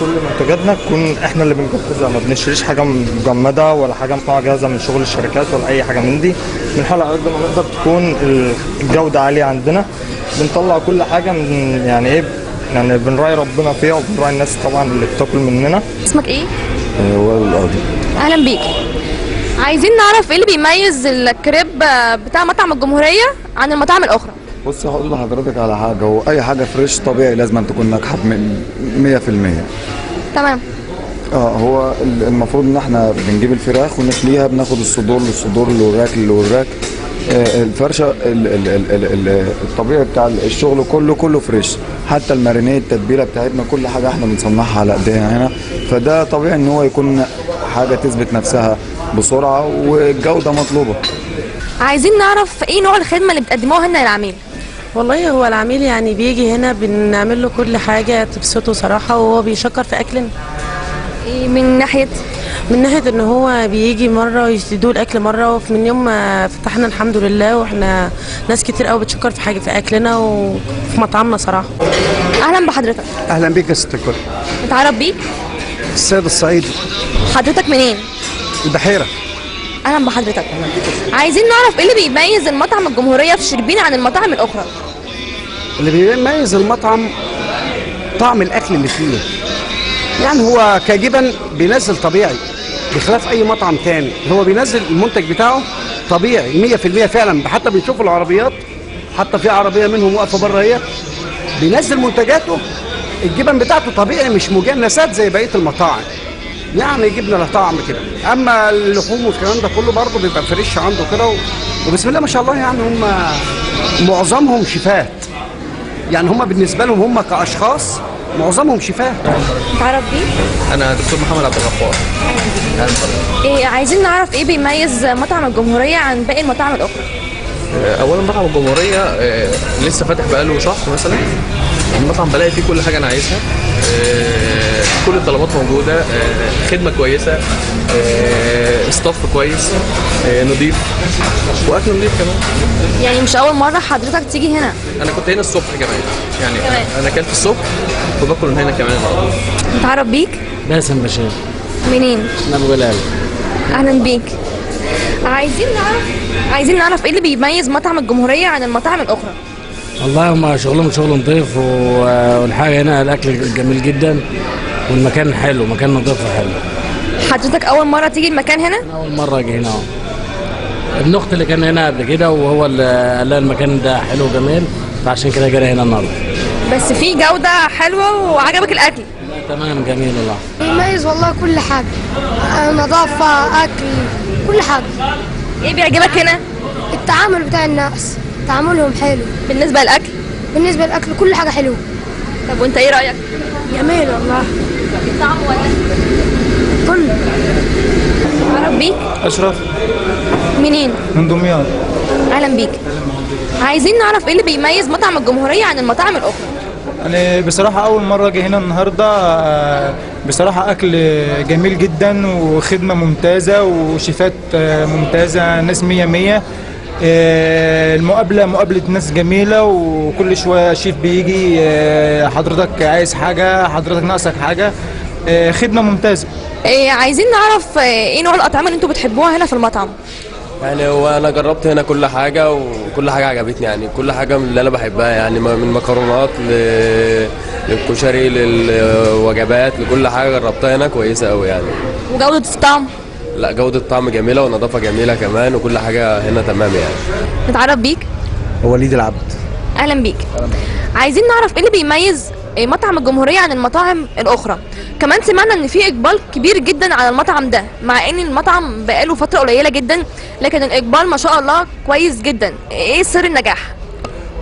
كل منتجاتنا تكون احنا اللي بنجهزها، ما بنشتريش حاجه مجمده ولا حاجه مصنوعه جاهزه من شغل الشركات ولا اي حاجه من دي. بنحاول على قد ما نقدر تكون الجوده عاليه عندنا. بنطلع كل حاجه من يعني ايه، يعني بنراعي ربنا فيها وبنراعي الناس طبعا اللي بتاكل مننا. اسمك ايه؟ وائل القاضي. اهلا بيك. عايزين نعرف ايه اللي بيميز الكريب بتاع مطعم الجمهوريه عن المطاعم الاخرى. بص هقول لحضرتك على حاجه، هو اي حاجه فريش طبيعي لازم أن تكون ناجحه 100%. تمام. هو المفروض ان احنا بنجيب الفراخ ونخليها، بناخد الصدور للصدور، الوراك للوراك. الفرشه الطبيعي بتاع الشغل كله فريش، حتى المارينيه التتبيله بتاعتنا كل حاجه احنا بنصنعها على ايدينا هنا. فده طبيعي ان هو يكون حاجه تثبت نفسها بسرعه والجوده مطلوبه. عايزين نعرف ايه نوع الخدمه اللي بتقدموها هنا للعميل. والله هو العميل يعني بيجي هنا بنعمل له كل حاجه تبسطه صراحه، وهو بيشكر في اكلنا. إيه من ناحيه ان هو بيجي مره ويدوه الاكل مره، ومن يوم ما فتحنا الحمد لله واحنا ناس كتير قوي بتشكر في اكلنا وفي مطعمنا صراحه. اهلا بحضرتك. اهلا بيك يا ست الكل. نتعرف بيك. السيد الصعيدي. حضرتك منين؟ البحيره. اهلا بحضرتك. عايزين نعرف ايه اللي بيميز المطعم الجمهوريه في شربين عن المطاعم الاخرى. اللي بيميز المطعم طعم الاكل اللي فيه، يعني هو كجبن بينزل طبيعي بخلاف اي مطعم تاني. هو بينزل المنتج بتاعه طبيعي 100% فعلا. حتى بنشوف العربيات، حتى في عربيه منهم واقفه بره هي بينزل منتجاته الجبن بتاعته طبيعي، مش مجنسات زي بقيه المطاعم. يعني جبنا له طعم كده. اما اللحوم والكلام ده كله برضه بيبقى فريش عنده كده وبسم الله ما شاء الله. يعني هم معظمهم شيفات، يعني هم بالنسبه لهم هم كاشخاص معظمهم شيفات. نتعرف بيه. انا دكتور محمد عبد الغفار. إيه عايزين نعرف ايه بيميز مطعم الجمهوريه عن باقي المطاعم الاخرى. اولا مطعم الجمهوريه لسه فاتح بقاله شهر مثلا. المطعم بلاقي فيه كل حاجه انا عايزها، كل الطلبات موجوده، خدمه كويسه، ستاف كويس، نضيف، واكل نضيف كمان. يعني مش اول مره حضرتك تيجي هنا؟ انا كنت هنا الصبح كمان، يعني انا اكلت الصبح وباكل من هنا كمان النهارده. نتعرف بيك. باسم بشير. منين؟ من ابو جلال. اهلا بيك. عايزين نعرف ايه اللي بيميز مطعم الجمهوريه عن المطاعم الاخرى. والله هم شغلهم شغل نظيف، والحاجه هنا الاكل جميل جدا، والمكان حلو، مكان نظيف وحلو. حضرتك اول مره تيجي المكان هنا؟ اول مره اجي هنا. ابن اختي اللي كان هنا قبل كده وهو اللي قال لي المكان ده حلو وجميل، فعشان كده جاي هنا النهارده. بس في جوده حلوه وعجبك الاكل؟ تمام جميل والله. بيميز والله كل حاجه، نظافه، اكل، كل حاجه. ايه بيعجبك هنا؟ التعامل بتاع الناس، تعاملهم حلو. بالنسبه للاكل؟ بالنسبه للاكل كل حاجه حلوه. طب وانت ايه رايك؟ جميل والله. الطعم ولا كله. اعرف بيك. اشرف. منين؟ من دمياط. اهلا بيك. عايزين نعرف ايه اللي بيميز مطعم الجمهوريه عن المطاعم الاخرى. انا بصراحه اول مره اجي هنا النهارده. بصراحه اكل جميل جدا وخدمه ممتازه وشيفات ممتازه، ناس 100. المقابله مقابله ناس جميله، وكل شويه شيف بيجي حضرتك عايز حاجه، حضرتك ناقصك حاجه، خدمه ممتازه. عايزين نعرف ايه نوع الاطعمه اللي انتوا بتحبوها هنا في المطعم. يعني هو انا جربت هنا كل حاجه وكل حاجه عجبتني، يعني كل حاجه من اللي انا بحبها، يعني من مكرونات للكشري للوجبات لكل حاجه جربتها هنا كويسه قوي يعني. وجوده الطعم؟ لا جوده الطعم جميله ونظافه جميله كمان، وكل حاجه هنا تمام يعني. نتعرف بيك. وليد العبد. اهلا بيك. عايزين نعرف ايه اللي بيميز مطعم الجمهوريه عن المطاعم الاخرى. كمان سمعنا ان في اقبال كبير جدا على المطعم ده، مع ان المطعم بقاله فتره قليله جدا، لكن الاقبال ما شاء الله كويس جدا. ايه سر النجاح؟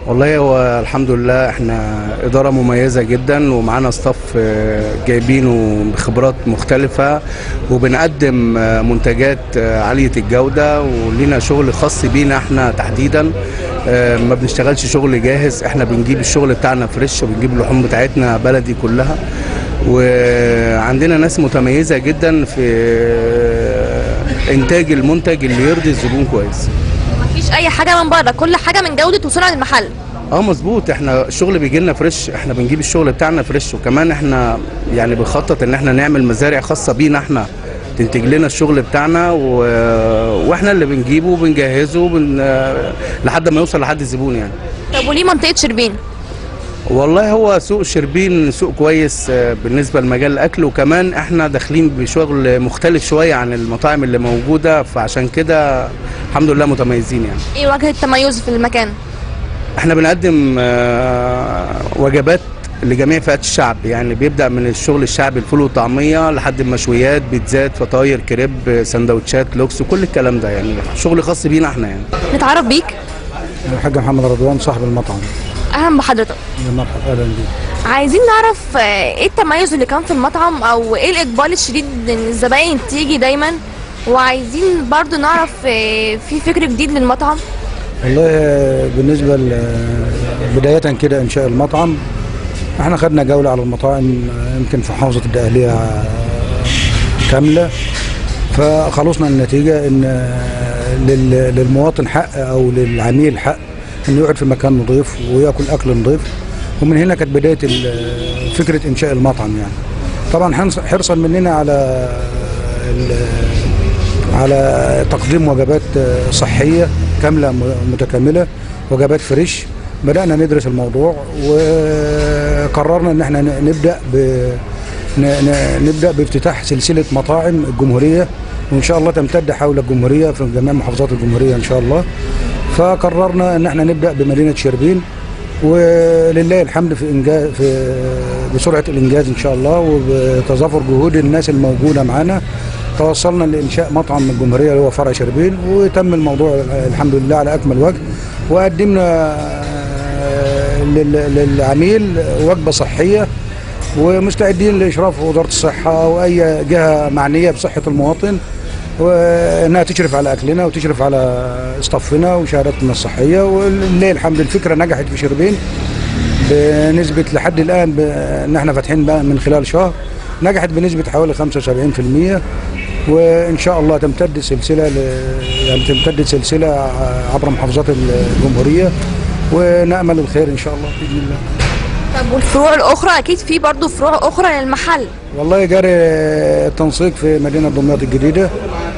والله هو الحمد لله احنا اداره مميزه جدا، ومعانا ستاف جايبينه بخبرات مختلفه، وبنقدم منتجات عاليه الجوده، ولينا شغل خاص بينا احنا تحديدا. ما بنشتغلش شغل جاهز، احنا بنجيب الشغل بتاعنا فريش، وبنجيب اللحوم بتاعتنا بلدي كلها، وعندنا ناس متميزه جدا في انتاج المنتج اللي يرضي الزبون كويس. مفيش اي حاجه من بره، كل حاجه من جوده وسرعه المحل. مظبوط، احنا الشغل بيجي لنا فريش، احنا بنجيب الشغل بتاعنا فريش، وكمان احنا يعني بنخطط ان احنا نعمل مزارع خاصه بينا احنا تنتج لنا الشغل بتاعنا واحنا اللي بنجيبه وبنجهزه لحد ما يوصل لحد الزبون يعني. طب وليه منطقة شربين؟ والله هو سوق شربين سوق كويس بالنسبه لمجال الاكل، وكمان احنا داخلين بشغل مختلف شويه عن المطاعم اللي موجوده، فعشان كده الحمد لله متميزين يعني. ايه وجه التميز في المكان؟ احنا بنقدم وجبات لجميع فئات الشعب، يعني بيبدأ من الشغل الشعبي الفول والطعمية لحد المشويات، بيتزات، فطاير، كريب، سندوتشات، لوكس، وكل الكلام ده، يعني شغل خاص بينا احنا يعني. نتعرف بيك؟ الحاج محمد رضوان صاحب المطعم. اهلا بحضرتك. يا مرحبا، اهلا بيك. عايزين نعرف ايه التميز اللي كان في المطعم، او ايه الاقبال الشديد ان الزباين تيجي دايما، وعايزين برضو نعرف في فكر جديد للمطعم. والله بالنسبة بداية كده إنشاء المطعم، احنا خدنا جولة على المطاعم يمكن في محافظة الدقهلية كاملة، فخلصنا النتيجة إن للمواطن حق أو للعميل حق إنه يقعد في مكان نظيف ويأكل أكل نظيف، ومن هنا كانت بداية فكرة إنشاء المطعم يعني. طبعا حرصا مننا على تقديم وجبات صحية كاملة متكاملة، وجبات فريش. بدأنا ندرس الموضوع وقررنا ان احنا نبدأ بافتتاح سلسلة مطاعم الجمهورية، وان شاء الله تمتد حول الجمهورية في جميع محافظات الجمهورية ان شاء الله. فقررنا ان احنا نبدأ بمدينة شربين، ولله الحمد بسرعة الانجاز ان شاء الله، وبتظافر جهود الناس الموجودة معانا توصلنا لإنشاء مطعم الجمهورية اللي هو فرع شربين، وتم الموضوع الحمد لله على أكمل وجه، وقدمنا للعميل وجبة صحية، ومستعدين لإشراف وزارة الصحة وأي جهة معنية بصحة المواطن، وأنها تشرف على أكلنا وتشرف على اصطفنا وشهادتنا الصحية. ولله الحمد الفكرة نجحت في شربين بنسبة لحد الآن إن احنا فاتحين من خلال شهر، نجحت بنسبة حوالي 75%، وإن شاء الله تمتد سلسلة عبر محافظات الجمهورية، ونأمل الخير إن شاء الله بإذن الله. طب والفروع الأخرى أكيد في برضو فروع أخرى للمحل؟ والله جاري التنسيق في مدينة دمياط الجديدة،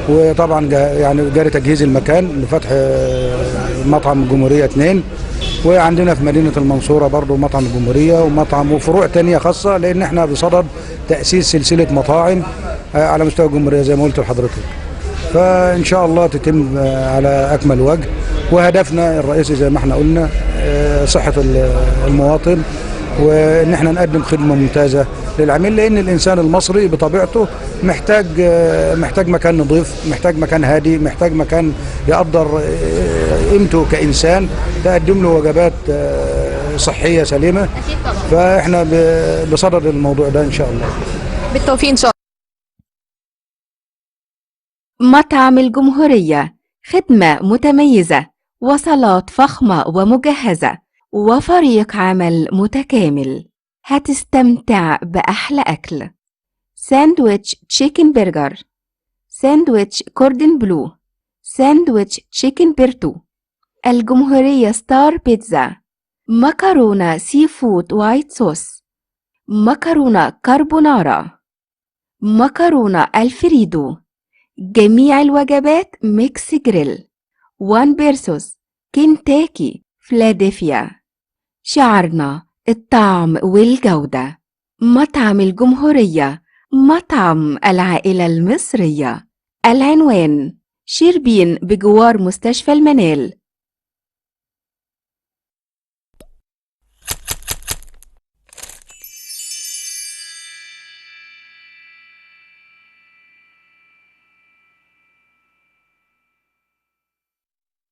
وطبعا يعني جاري تجهيز المكان لفتح مطعم الجمهورية 2، وعندنا في مدينة المنصورة برضو مطعم الجمهورية ومطعم وفروع تانية خاصة، لأن احنا بصدد تأسيس سلسلة مطاعم على مستوى الجمهورية زي ما قلت لحضرتك، فإن شاء الله تتم على أكمل وجه. وهدفنا الرئيسي زي ما احنا قلنا صحة المواطن، وإن احنا نقدم خدمة ممتازة للعميل، لأن الإنسان المصري بطبيعته محتاج مكان نظيف، محتاج مكان هادي، محتاج مكان يقدر قيمته كإنسان، تقدم له وجبات صحية سليمة. أكيد طبعا. فإحنا بصدد الموضوع ده إن شاء الله. بالتوفيق إن شاء الله. مطعم الجمهورية، خدمة متميزة، وصلات فخمة ومجهزة، وفريق عمل متكامل. هتستمتع بأحلى أكل. ساندويتش تشيكن برجر، ساندويتش كوردن بلو، ساندويتش تشيكن بيرتو، الجمهورية ستار بيتزا، مكرونة سي فود وايت صوص، مكرونة كاربونارا، مكرونة الفريدو، جميع الوجبات ميكس جريل، وان بيرسوس، كنتاكي، فلادلفيا. شعارنا الطعم والجودة. مطعم الجمهورية، مطعم العائلة المصرية. العنوان: شربين بجوار مستشفى المنال،